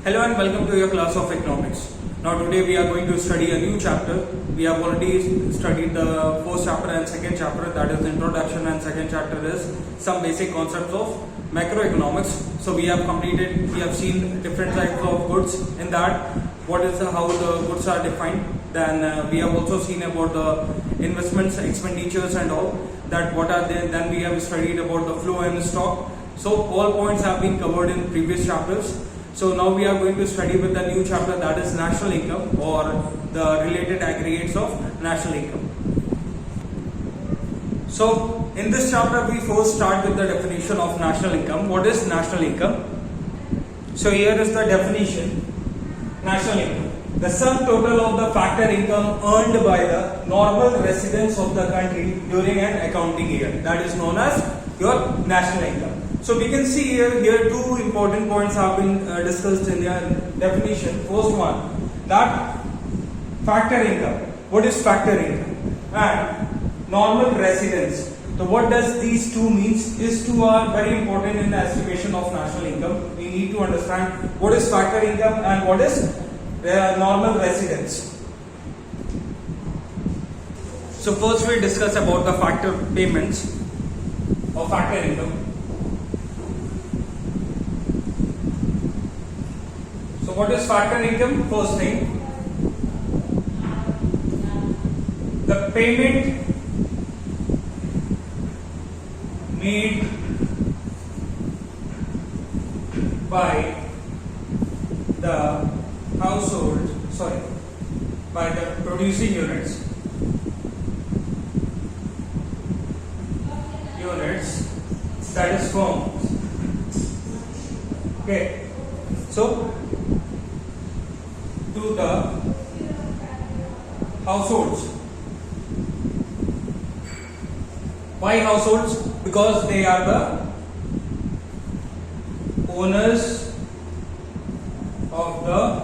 Hello and welcome to your class of economics. Now today we are going to study a new chapter. We have already studied the first chapter and second chapter, that is the introduction, and second chapter is some basic concepts of macroeconomics. So we have seen different types of goods in that, how the goods are defined. Then we have also seen about the investments, expenditures and all, that what are they. Then we have studied about the flow and stock. So all points have been covered in previous chapters. So now we are going to study with the new chapter, that is national income or the related aggregates of national income. So in this chapter we first start with the definition of national income. What is national income? So here is the definition. National income: the sum total of the factor income earned by the normal residents of the country during an accounting year. That is known as your national income. So we can see here two important points have been discussed in the definition. First one, that factor income. What is factor income? And normal residence. So what does these two means? These two are very important in the estimation of national income. We need to understand what is factor income and what is normal residence. So first we discuss about the factor payments or factor income. So what is factor income? First thing, the payment made by the by the producing units that is firms. Okay, so to the households. Why households? Because they are the owners of the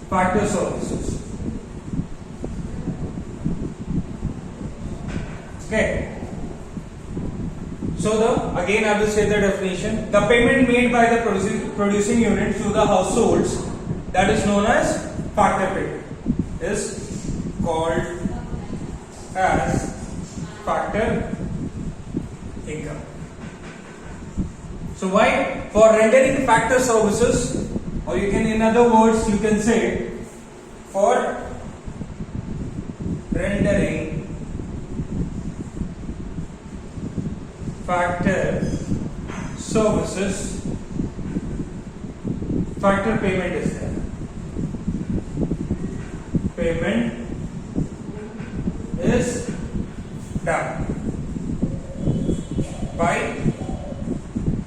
factor services. Okay. So again I will say the definition. The payment made by the producing unit to the households, that is known as factor payment, is called as factor income. So why? For rendering factor services, or you can, in other words, you can say for rendering factor services, factor payment is there. Payment is done by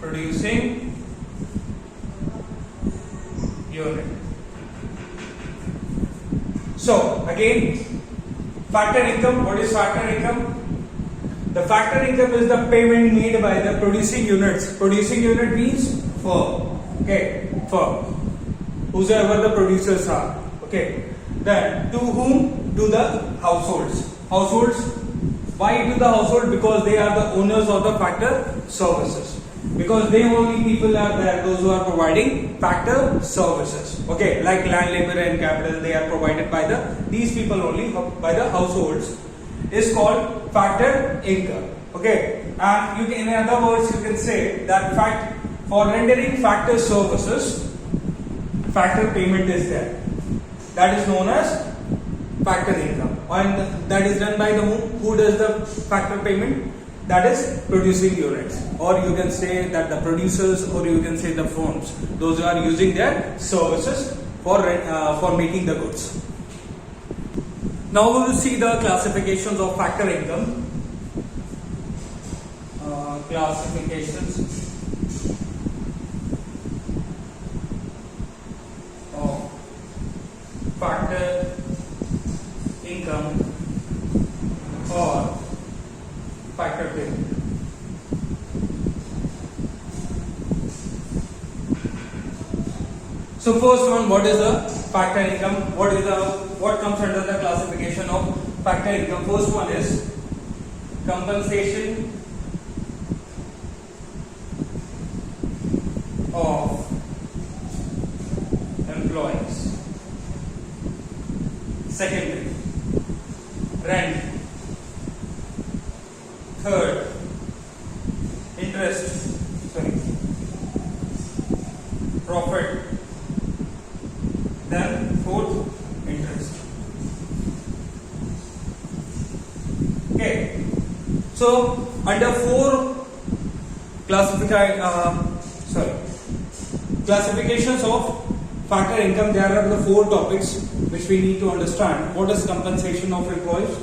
producing unit. So again, factor income. What is factor income? The factor income is the payment made by the producing units. Producing unit means firm. Okay, firm. Whosoever the producers are. Okay. Then to whom? To the households. Households. Why to the household? Because they are the owners of the factor services. Because they only people are there, those who are providing factor services. Okay, like land, labor and capital, they are provided by these people only, by the households, is called factor income. Okay, and you can, in other words, you can say that for rendering factor services, factor payment is there. That is known as factor income, and that is done by the whom? Who does the factor payment? That is producing units, or you can say that the producers, or you can say the firms, those who are using their services for making the goods. Now we will see the classifications of factor income. Classifications of factor income or factor payment. So first one, what is the factor income? What comes under the classification of factor income? First one is compensation of profit, then fourth, interest. Okay, so under four classifications of factor income, there are the four topics which we need to understand. What is compensation of employees?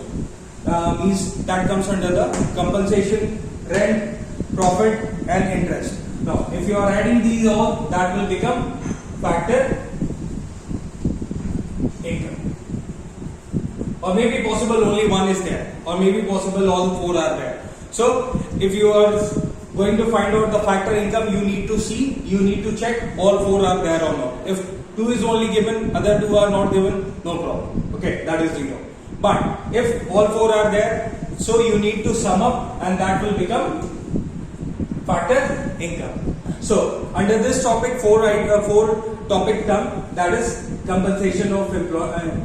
Means that comes under the compensation, rent, profit and interest. Now if you are adding these all, that will become factor income. Or maybe possible only one is there, or maybe possible all four are there. So if you are going to find out the factor income, you need to check all four are there or not. If two is only given, other two are not given, no problem. Okay, that is zero. But if all four are there, so you need to sum up and that will become factor income. So under this topic, four topic term, that is compensation of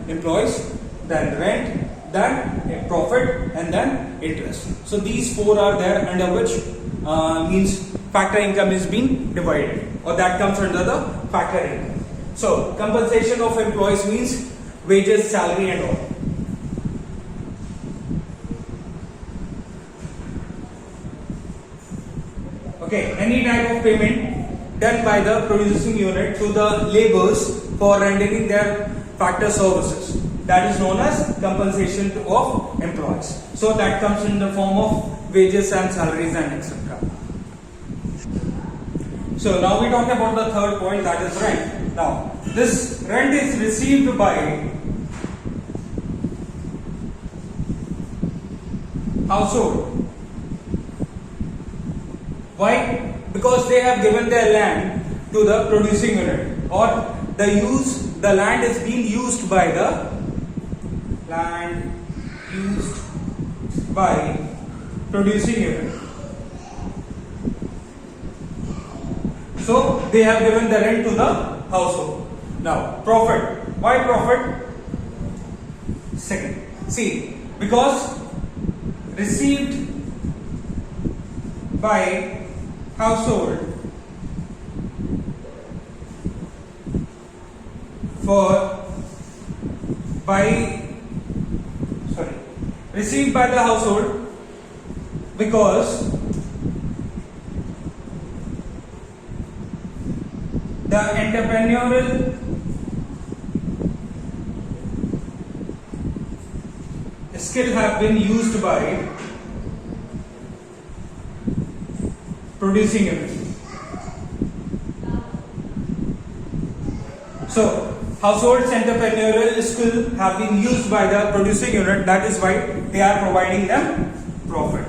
employees, then rent, then profit and then interest. So these four are there under which means factor income is being divided, or that comes under the factor income. So compensation of employees means wages, salary and all. Okay, any type of payment done by the producing unit to the laborers for rendering their factor services, that is known as compensation of employees. So that comes in the form of wages and salaries and etc. So now we talk about the third point, that is rent. Now this rent is received by household. Why? Because they have given their land to the producing unit, or the land is being used by producing unit. So they have given the rent to the household. Now profit. Why profit? Second. See, because received by household received by the household because the entrepreneurial skill have been used by producing unit. So household's entrepreneurial skill have been used by the producing unit, that is why they are providing them profit.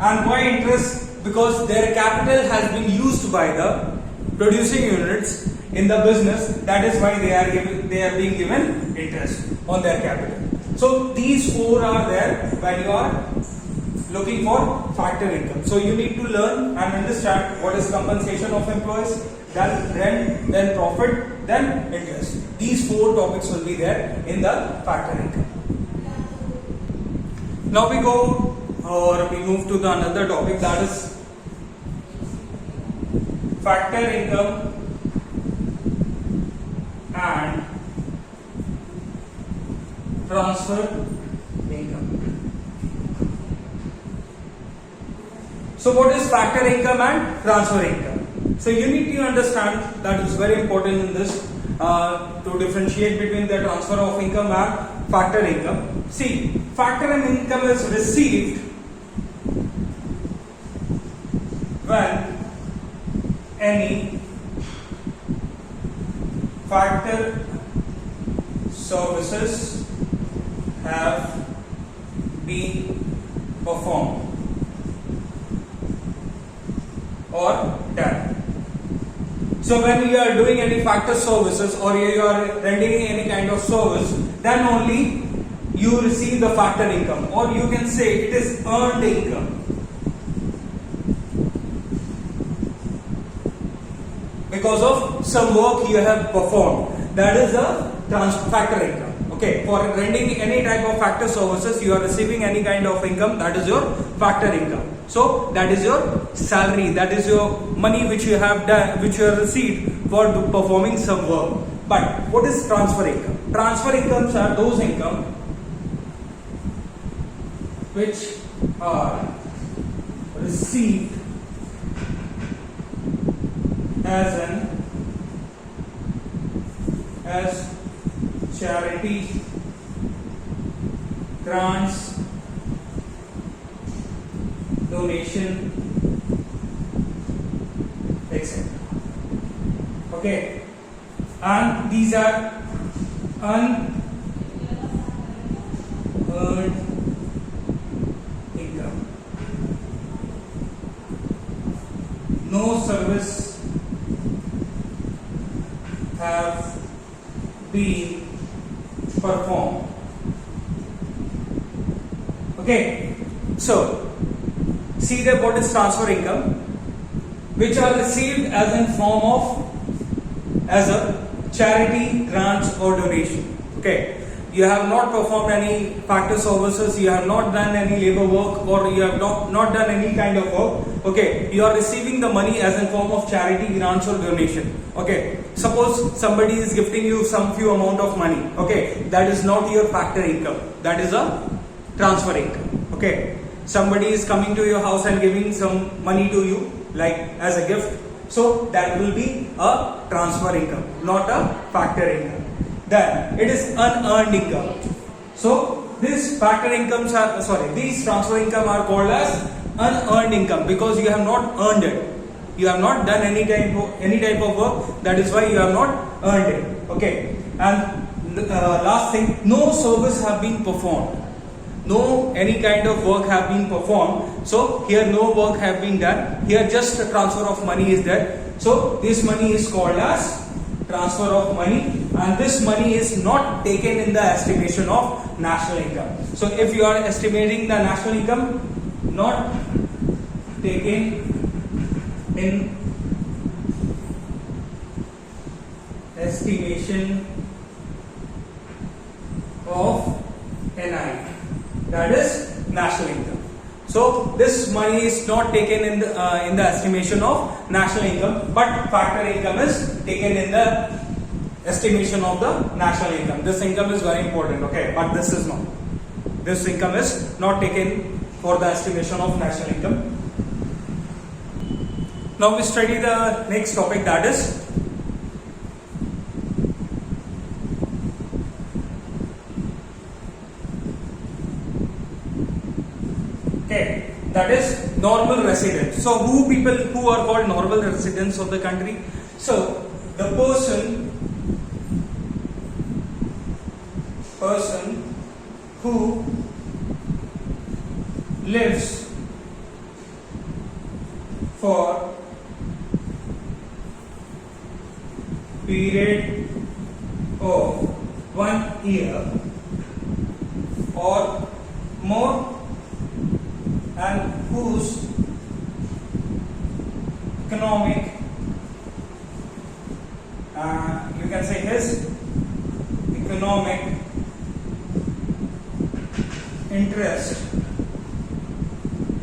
And why interest? Because their capital has been used by the producing units in the business, that is why they are being given interest on their capital. So these four are there when you are looking for factor income. So you need to learn and understand what is compensation of employees, then rent, then profit, then interest. These four topics will be there in the factor income. Now we move to the another topic, that is factor income and transfer income. So what is factor income and transfer income? So you need to understand, that is very important in this to differentiate between the transfer of income and factor income. See, factor income is received when any factor services have been performed or done. So when you are doing any factor services or you are rendering any kind of service, then only you receive the factor income, or you can say it is earned income. Because of some work you have performed, that is a factor income. Okay, for rendering any type of factor services, you are receiving any kind of income, that is your factor income. So that is your salary, that is your money which you have done, which you have received for performing some work. But what is transfer income? Transfer incomes are those income which are received as charity, grants, donation, etc. Okay, and these are unearned income. No service have been performed. Okay, so see that what is transfer income, which are received as in form of as a charity, grants or donation. Okay, you have not performed any factor services, you have not done any labor work, or you have not done any kind of work. Okay, you are receiving the money as in form of charity, grants or donation. Okay, suppose somebody is gifting you some few amount of money. Okay, that is not your factor income, that is a transfer income. Okay, somebody is coming to your house and giving some money to you like as a gift, so that will be a transfer income, not a factor income. Then it is unearned income. So these factor incomes are these transfer income are called as unearned income because you have not earned it. You have not done any type of work. That is why you have not earned it. Okay. And last thing, no service have been performed. No any kind of work have been performed. So here no work have been done. Here just a transfer of money is there. So this money is called as transfer of money, and this money is not taken in the estimation of national income. So if you are estimating the national income, not taken in estimation of NI, that is national income. So this money is not taken in the estimation of national income, but factor income is taken in the estimation of the national income. This income is very important, okay, but this is not. This income is not taken for the estimation of national income. Now we study the next topic, that is that is normal residents. So people who are called normal residents of the country? So the person who lives for period of 1 year or more, and whose economic, you can say his economic interest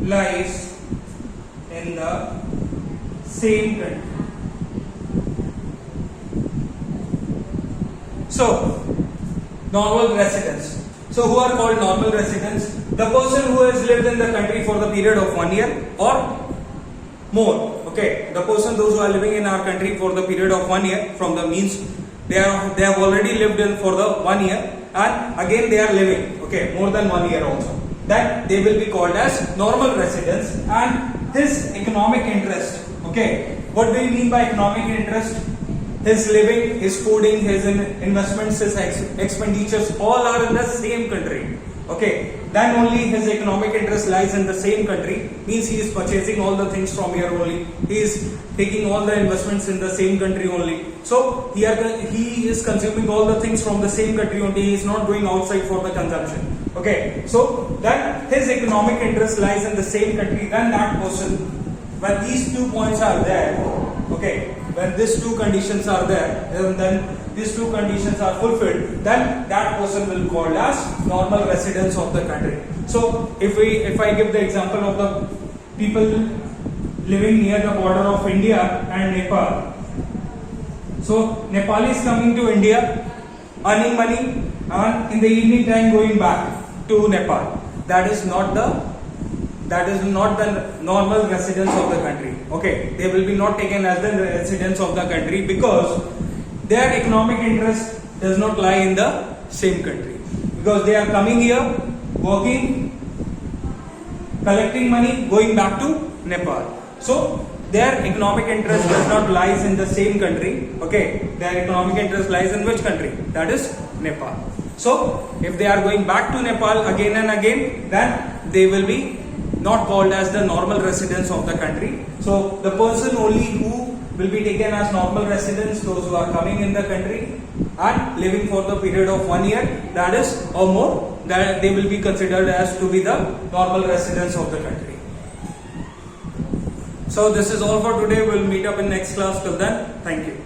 lies in the same country. So, normal residents. So, who are called normal residents? The person who has lived in the country for the period of 1 year or more. Okay, those who are living in our country for the period of 1 year, from the means they have already lived in for the 1 year, and again they are living, okay, more than 1 year also. Then they will be called as normal residents, and his economic interest. Okay, what do you mean by economic interest? His living, his fooding, his investments, his expenditures, all are in the same country. Okay, then only his economic interest lies in the same country, means he is purchasing all the things from here only, he is taking all the investments in the same country only. So here he is consuming all the things from the same country only, he is not going outside for the consumption. Okay, so then his economic interest lies in the same country. Then that person, when these 2 points are there, okay, when these two conditions are there, and then these two conditions are fulfilled, then that person will be called as normal residents of the country. So if I give the example of the people living near the border of India and Nepal. So Nepalis coming to India, earning money, and in the evening time going back to Nepal. That is not the normal residents of the country. Okay, they will be not taken as the residents of the country because their economic interest does not lie in the same country, because they are coming here, working, collecting money, going back to Nepal. So their economic interest does not lies in the same country. Okay, their economic interest lies in which country? That is Nepal. So if they are going back to Nepal again and again, then they will be not called as the normal residents of the country. So the person only who will be taken as normal residents, those who are coming in the country and living for the period of 1 year, that is or more, that they will be considered as to be the normal residents of the country. So this is all for today. We'll meet up in next class. Till then, thank you.